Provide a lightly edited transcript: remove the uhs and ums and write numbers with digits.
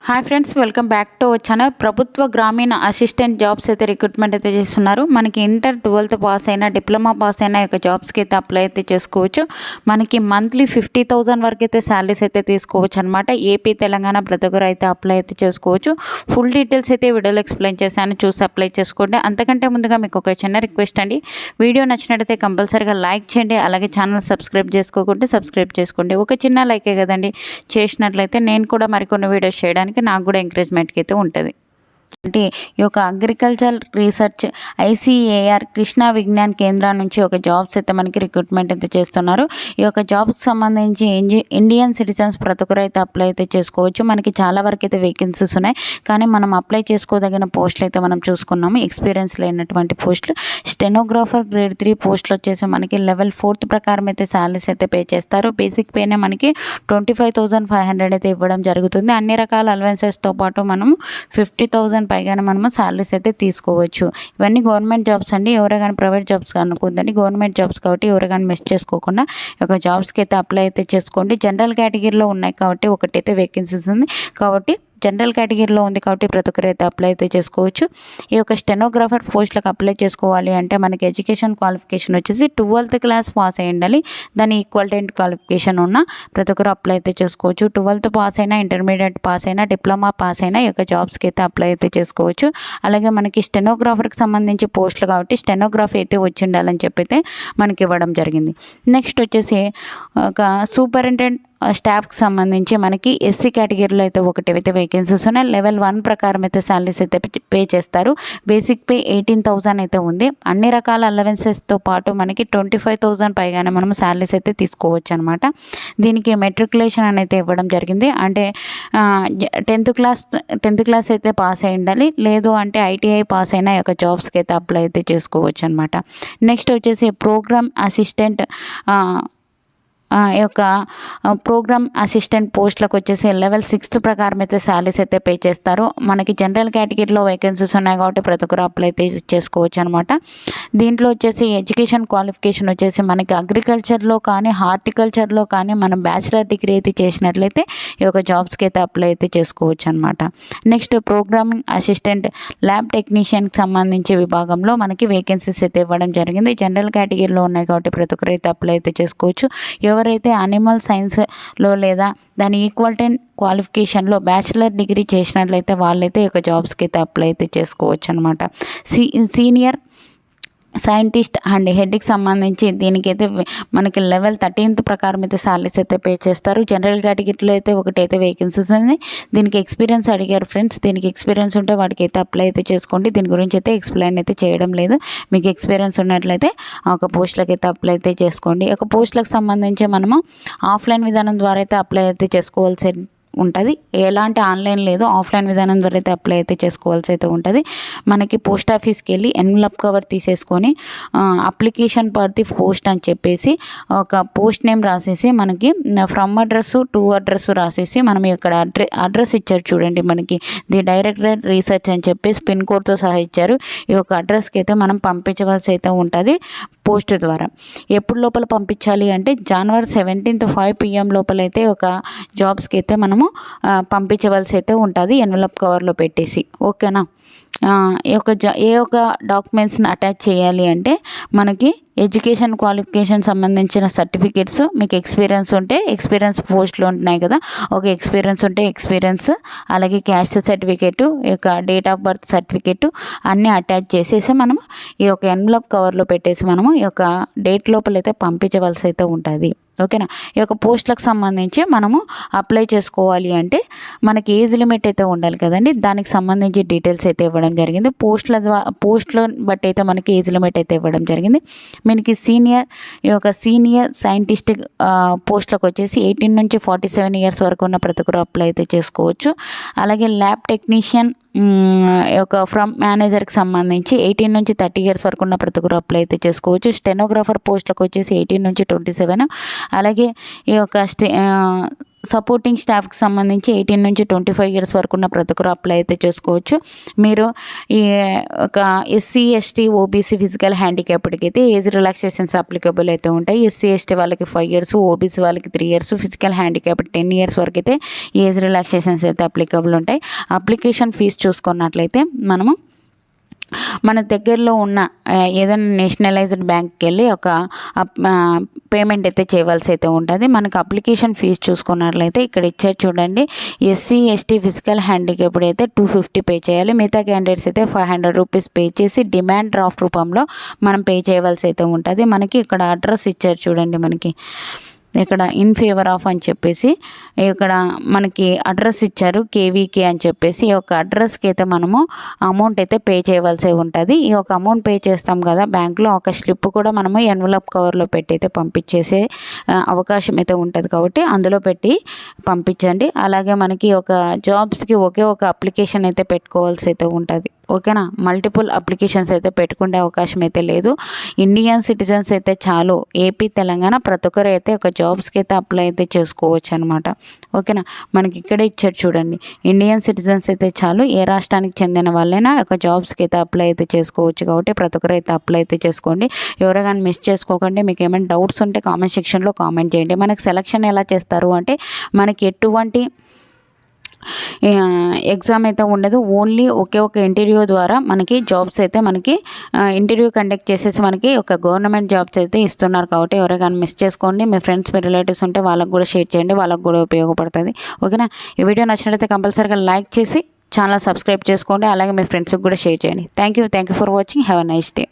Hi friends, welcome back to our channel. ప్రభుత్వ గ్రామీణ assistant jobs అయితే రిక్రూట్మెంట్ అయితే చేస్తున్నారు. మనకి ఇంటర్ 12th పాస్ అయినా డిప్లొమా పాస్ అయినా యొక్క జాబ్స్కి అయితే అప్లై అయితే చేసుకోవచ్చు. మనకి మంత్లీ 50,000 వరకు అయితే శాలరీస్ అయితే తీసుకోవచ్చు అనమాట. ఏపీ తెలంగాణ ప్రతి ఒక్కరు అయితే అప్లై అయితే చేసుకోవచ్చు. ఫుల్ డీటెయిల్స్ అయితే వీడియోలో ఎక్స్ప్లెయిన్ చేశాను, చూసి అప్లై చేసుకోండి. అంతకంటే ముందుగా మీకు ఒక చిన్న రిక్వెస్ట్ అండి, వీడియో నచ్చినట్టయితే కంపల్సరీగా లైక్ చేయండి. అలాగే ఛానల్ సబ్స్క్రైబ్ చేసుకోకుంటే సబ్స్క్రైబ్ చేసుకోండి. ఒక చిన్న లైకే కదండి, చేసినట్లయితే నేను కూడా మరికొన్ని వీడియోస్ చేయడానికి నాకు కూడా ఎంకరేజ్మెంట్కి అయితే ఉంటుంది. అంటే ఈ యొక్క agriculture research ICAR Krishi Vigyan కేంద్రం నుంచి ఒక జాబ్స్ అయితే మనకి రిక్రూట్మెంట్ అయితే చేస్తున్నారు. ఈ యొక్క జాబ్కి సంబంధించి ఇండియన్ సిటిజన్స్ ప్రతి ఒక్కరు అయితే అప్లై అయితే చేసుకోవచ్చు. మనకి చాలా వరకు అయితే వేకెన్సీస్ ఉన్నాయి, కానీ మనం అప్లై చేసుకోదగిన పోస్టులు అయితే మనం చూసుకున్నాము. ఎక్స్పీరియన్స్ లేనటువంటి పోస్టులు. స్టెనోగ్రాఫర్ గ్రేడ్ 3 పోస్టులు వచ్చేసి మనకి లెవెల్ 4th ప్రకారం అయితే శాలరీస్ అయితే పే చేస్తారు. బేసిక్ పేనే మనకి 25,500 అయితే ఇవ్వడం జరుగుతుంది. అన్ని రకాల అలవెన్సెస్తో పాటు మనం 50,000 పైగానే మనము శాలరీస్ అయితే తీసుకోవచ్చు. ఇవన్నీ గవర్నమెంట్ జాబ్స్ అండి. ఎవరో కానీ ప్రైవేట్ జాబ్స్ అనుకుందండి, గవర్నమెంట్ జాబ్స్ కాబట్టి ఎవరు కానీ మిస్ చేసుకోకుండా ఒక జాబ్స్కి అయితే అప్లై అయితే చేసుకోండి. జనరల్ కేటగిరీలో ఉన్నాయి కాబట్టి ఒకటైతే వేకెన్సీస్ ఉంది కాబట్టి జనరల్ కేటగిరీలో ఉంది కాబట్టి ప్రతి ఒక్కరు అయితే అప్లై అయితే చేసుకోవచ్చు. ఈ యొక్క స్టెనోగ్రాఫర్ పోస్టులకు అప్లై చేసుకోవాలి అంటే మనకి ఎడ్యుకేషన్ క్వాలిఫికేషన్ వచ్చేసి 12th క్లాస్ పాస్ అయ్యి ఉండాలి. దాని ఈక్వలెంట్ క్వాలిఫికేషన్ ఉన్న ప్రతి ఒక్కరు అప్లై అయితే చేసుకోవచ్చు. 12th పాస్ అయినా, ఇంటర్మీడియట్ పాస్ అయినా, డిప్లొమా పాస్ అయినా ఈ యొక్క జాబ్స్కి అయితే అప్లై అయితే చేసుకోవచ్చు. అలాగే మనకి స్టెనోగ్రాఫర్కి సంబంధించి పోస్టులు కాబట్టి స్టెనోగ్రఫీ అయితే వచ్చి ఉండాలని చెప్పి అయితే మనకి ఇవ్వడం జరిగింది. నెక్స్ట్ వచ్చేసి ఒక సూపరింటెండెంట్ స్టాఫ్కి సంబంధించి మనకి SC కేటగిరీలో అయితే ఒకటైతే వేకెన్సీస్ ఉన్నాయి. లెవెల్ 1 ప్రకారం అయితే శాలరీస్ అయితే పే చేస్తారు. బేసిక్ పే 18,000 అయితే ఉంది. అన్ని రకాల అలవెన్సెస్తో పాటు మనకి 25,000 పైగానే మనం శాలరీస్ అయితే తీసుకోవచ్చు అనమాట. దీనికి మెట్రికులేషన్ అనేది ఇవ్వడం జరిగింది. అంటే 10th క్లాస్ అయితే పాస్ అయి ఉండాలి, లేదు అంటే ITI పాస్ అయినా ఈ యొక్క జాబ్స్కి అయితే అప్లై అయితే చేసుకోవచ్చు అనమాట. నెక్స్ట్ వచ్చేసి ప్రోగ్రామ్ అసిస్టెంట్ యొక్క ప్రోగ్రామ్ అసిస్టెంట్ పోస్టులకు వచ్చేసి లెవెల్ 6th ప్రకారం అయితే శాలరీస్ అయితే పే చేస్తారు. మనకి జనరల్ కేటగిరీలో వేకెన్సీస్ ఉన్నాయి కాబట్టి ప్రతి ఒక్కరు అప్లై అయితే చేసుకోవచ్చు అనమాట. దీంట్లో వచ్చేసి ఎడ్యుకేషన్ క్వాలిఫికేషన్ వచ్చేసి మనకి అగ్రికల్చర్లో కానీ హార్టికల్చర్లో కానీ మనం బ్యాచిలర్ డిగ్రీ అయితే చేసినట్లయితే ఈ యొక్క జాబ్స్కి అయితే అప్లై అయితే చేసుకోవచ్చు అనమాట. నెక్స్ట్ ప్రోగ్రామింగ్ అసిస్టెంట్ ల్యాబ్ టెక్నీషియన్కి సంబంధించి విభాగంలో మనకి వేకెన్సీస్ అయితే ఇవ్వడం జరిగింది. జనరల్ కేటగిరీలో ఉన్నాయి కాబట్టి ప్రతి ఒక్కరు అయితే అప్లై అయితే చేసుకోవచ్చు. ఎవరైతే అనిమల్ సైన్స్లో లేదా దాని ఈక్వలెంట్ క్వాలిఫికేషన్లో బ్యాచిలర్ డిగ్రీ చేసినట్లయితే వాళ్ళైతే ఈ యొక్క జాబ్స్కి అయితే అప్లై అయితే చేసుకోవచ్చు అనమాట. సీనియర్ సైంటిస్ట్ అండ్ హెడ్కి సంబంధించి దీనికైతే మనకి లెవెల్ 13th ప్రకారం అయితే శాలరీస్ అయితే పే చేస్తారు. జనరల్ కేటగిరీలో అయితే ఒకటైతే వేకెన్సీస్ ఉంది. దీనికి ఎక్స్పీరియన్స్ అడిగారు ఫ్రెండ్స్. దీనికి ఎక్స్పీరియన్స్ ఉంటే వాటికి అయితే అప్లై అయితే చేసుకోండి. దీని గురించి అయితే ఎక్స్ప్లెయిన్ అయితే చేయడం లేదు. మీకు ఎక్స్పీరియన్స్ ఉన్నట్లయితే ఒక పోస్టులకు అయితే అప్లై అయితే చేసుకోండి. ఒక పోస్టులకు సంబంధించి మనము ఆఫ్లైన్ విధానం ద్వారా అయితే అప్లై అయితే చేసుకోవాల్సి ఉంటుంది. ఎలాంటి ఆన్లైన్ లేదు, ఆఫ్లైన్ విధానం ద్వారా అయితే అప్లై అయితే చేసుకోవాల్సి అయితే ఉంటుంది. మనకి పోస్ట్ ఆఫీస్కి వెళ్ళి ఎన్వలప్ కవర్ తీసేసుకొని అప్లికేషన్ ఫర్ ది పోస్ట్ అని చెప్పేసి ఒక పోస్ట్ నేమ్ రాసేసి మనకి ఫ్రమ్ అడ్రస్ టు అడ్రస్ రాసేసి మనం ఇక్కడ అడ్రస్ ఇచ్చారు చూడండి, మనకి ది డైరెక్టర్ రీసెర్చ్ అని చెప్పేసి పిన్ కోడ్తో సహా ఇచ్చారు. ఈ యొక్క అడ్రస్కి అయితే మనం పంపించవలసి అయితే ఉంటుంది పోస్ట్ ద్వారా. ఎప్పుడు లోపల పంపించాలి అంటే January 17th 5 PM లోపల అయితే ఒక జాబ్స్కి అయితే మనము పంపించవలసి అయితే ఉంటుంది ఎన్వలప్ కవర్లో పెట్టేసి. ఓకేనా. ఏ యొక్క డాక్యుమెంట్స్ని అటాచ్ చేయాలి అంటే మనకి ఎడ్యుకేషన్ క్వాలిఫికేషన్ సంబంధించిన సర్టిఫికేట్స్, మీకు ఎక్స్పీరియన్స్ ఉంటే ఎక్స్పీరియన్స్ పోస్టులు ఉంటున్నాయి కదా, ఒక ఎక్స్పీరియన్స్ ఉంటే ఎక్స్పీరియన్స్, అలాగే క్యాస్ట్ సర్టిఫికేటు, ఈ యొక్క డేట్ ఆఫ్ బర్త్ సర్టిఫికేటు అన్నీ అటాచ్ చేసేసి మనము ఈ యొక్క ఎన్వలప్ కవర్లో పెట్టేసి మనము ఈ యొక్క డేట్ లోపలైతే పంపించవలసి అయితే ఉంటుంది. ఓకేనా. ఈ యొక్క పోస్టులకు సంబంధించి మనము అప్లై చేసుకోవాలి అంటే మనకి ఏజ్ లిమిట్ అయితే ఉండాలి కదండి, దానికి సంబంధించి డీటెయిల్స్ అయితే ఇవ్వడం జరిగింది. పోస్టుల బట్టి అయితే మనకి ఏజ్ లిమిట్ అయితే ఇవ్వడం జరిగింది. మనకి ఈ యొక్క సీనియర్ సైంటిస్ట్ పోస్టులకు వచ్చేసి 18 నుంచి 47 years వరకు ఉన్న ప్రతి ఒక్కరు అప్లై అయితే చేసుకోవచ్చు. అలాగే ల్యాబ్ టెక్నీషియన్ ఒక ఫ్రమ్ మేనేజర్కి సంబంధించి 18 నుంచి 30 years వరకు ఉన్న ప్రతి ఒక్కరు అప్లై అయితే చేసుకోవచ్చు. స్టెనోగ్రాఫర్ పోస్టులకు వచ్చేసి 18 నుంచి 27. అలాగే ఈ యొక్క సపోర్టింగ్ స్టాఫ్కి సంబంధించి 18 నుంచి 25 ఇయర్స్ వరకు ఉన్న ప్రతి ఒక్కరు అప్లై అయితే చేసుకోవచ్చు. మీరు ఈ ఒక ఎస్సీ ఎస్టీ ఓబీసీ ఫిజికల్ హ్యాండిక్యాప్డ్కి అయితే ఏజ్ రిలాక్సేషన్స్ అప్లికబుల్ అయితే ఉంటాయి. ఎస్సీ ఎస్టీ వాళ్ళకి 5 ఇయర్స్, ఓబీసీ వాళ్ళకి 3 ఇయర్స్, ఫిజికల్ హ్యాండిక్యాప్డ్ 10 ఇయర్స్ వరకు అయితే ఏజ్ రిలాక్సేషన్స్ అయితే అప్లికబుల్ ఉంటాయి. అప్లికేషన్ ఫీజు చూసుకున్నట్లయితే మనము మన దగ్గరలో ఉన్న ఏదైనా నేషనలైజ్డ్ బ్యాంక్కి వెళ్ళి ఒక పేమెంట్ అయితే చేయవలసి అయితే ఉంటుంది. మనకు అప్లికేషన్ ఫీజు చూసుకున్నట్లయితే ఇక్కడ ఇచ్చారు చూడండి, ఎస్సీ ఎస్టీ ఫిజికల్ హ్యాండిక్యాప్డ్ అయితే 250 పే చేయాలి. మిగతా క్యాండిడేట్స్ అయితే 500 రూపీస్ పే చేసి డిమాండ్ డ్రాఫ్ట్ రూపంలో మనం పే చేయవలసి అయితే ఉంటుంది. మనకి ఇక్కడ అడ్రస్ ఇచ్చారు చూడండి, మనకి ఇక్కడ ఇన్ ఫేవర్ ఆఫ్ అని చెప్పేసి ఇక్కడ మనకి అడ్రస్ ఇచ్చారు, కేవీకే అని చెప్పేసి. ఈ యొక్క అడ్రస్కి అయితే మనము అమౌంట్ అయితే పే చేయవలసి ఉంటుంది. ఈ యొక్క అమౌంట్ పే చేస్తాం కదా బ్యాంక్లో, ఒక స్లిప్ కూడా మనము ఎన్వలప్ కవర్లో పెట్టి అయితే పంపించేసే అవకాశం అయితే ఉంటుంది. కాబట్టి అందులో పెట్టి పంపించండి. అలాగే మనకి ఒక జాబ్స్కి ఒకే ఒక అప్లికేషన్ అయితే పెట్టుకోవాల్సి అయితే ఉంటుంది. ఓకేనా, మల్టిపుల్ అప్లికేషన్స్ అయితే పెట్టుకునే అవకాశం అయితే లేదు. ఇండియన్ సిటిజన్స్ అయితే చాలు, ఏపీ తెలంగాణ ప్రతి ఒక్కరు అయితే ఒక జాబ్స్కి అయితే అప్లై అయితే చేసుకోవచ్చు అనమాట. ఓకేనా, మనకి ఇక్కడే ఇచ్చారు చూడండి, ఇండియన్ సిటిజన్స్ అయితే చాలు, ఏ రాష్ట్రానికి చెందిన వాళ్ళైనా ఒక జాబ్స్కి అయితే అప్లై అయితే చేసుకోవచ్చు. కాబట్టి ప్రతి ఒక్కరు అయితే అప్లై అయితే చేసుకోండి. ఎవరైనా మిస్ చేసుకోకండి. మీకు ఏమైనా డౌట్స్ ఉంటే కామెంట్ సెక్షన్లో కామెంట్ చేయండి. మనకి సెలక్షన్ ఎలా చేస్తారు అంటే మనకి ఎటువంటి ఎగ్జామ్ అయితే ఉండదు. ఓన్లీ ఒకే ఒక ఇంటర్వ్యూ ద్వారా మనకి జాబ్స్ అయితే మనకి ఇంటర్వ్యూ కండక్ట్ చేసేసి మనకి ఒక గవర్నమెంట్ జాబ్స్ అయితే ఇస్తున్నారు. కాబట్టి ఎవరైనా మిస్ చేసుకోండి. మీ ఫ్రెండ్స్, మీ రిలేటివ్స్ ఉంటే వాళ్ళకు కూడా షేర్ చేయండి, వాళ్ళకు కూడా ఉపయోగపడుతుంది. ఓకేనా, ఈ వీడియో నచ్చినట్లయితే కంపల్సరీగా లైక్ చేసి ఛానల్ సబ్స్క్రైబ్ చేసుకోండి. అలాగే మీ ఫ్రెండ్స్కి కూడా షేర్ చేయండి. Thank you for watching. Have a nice day.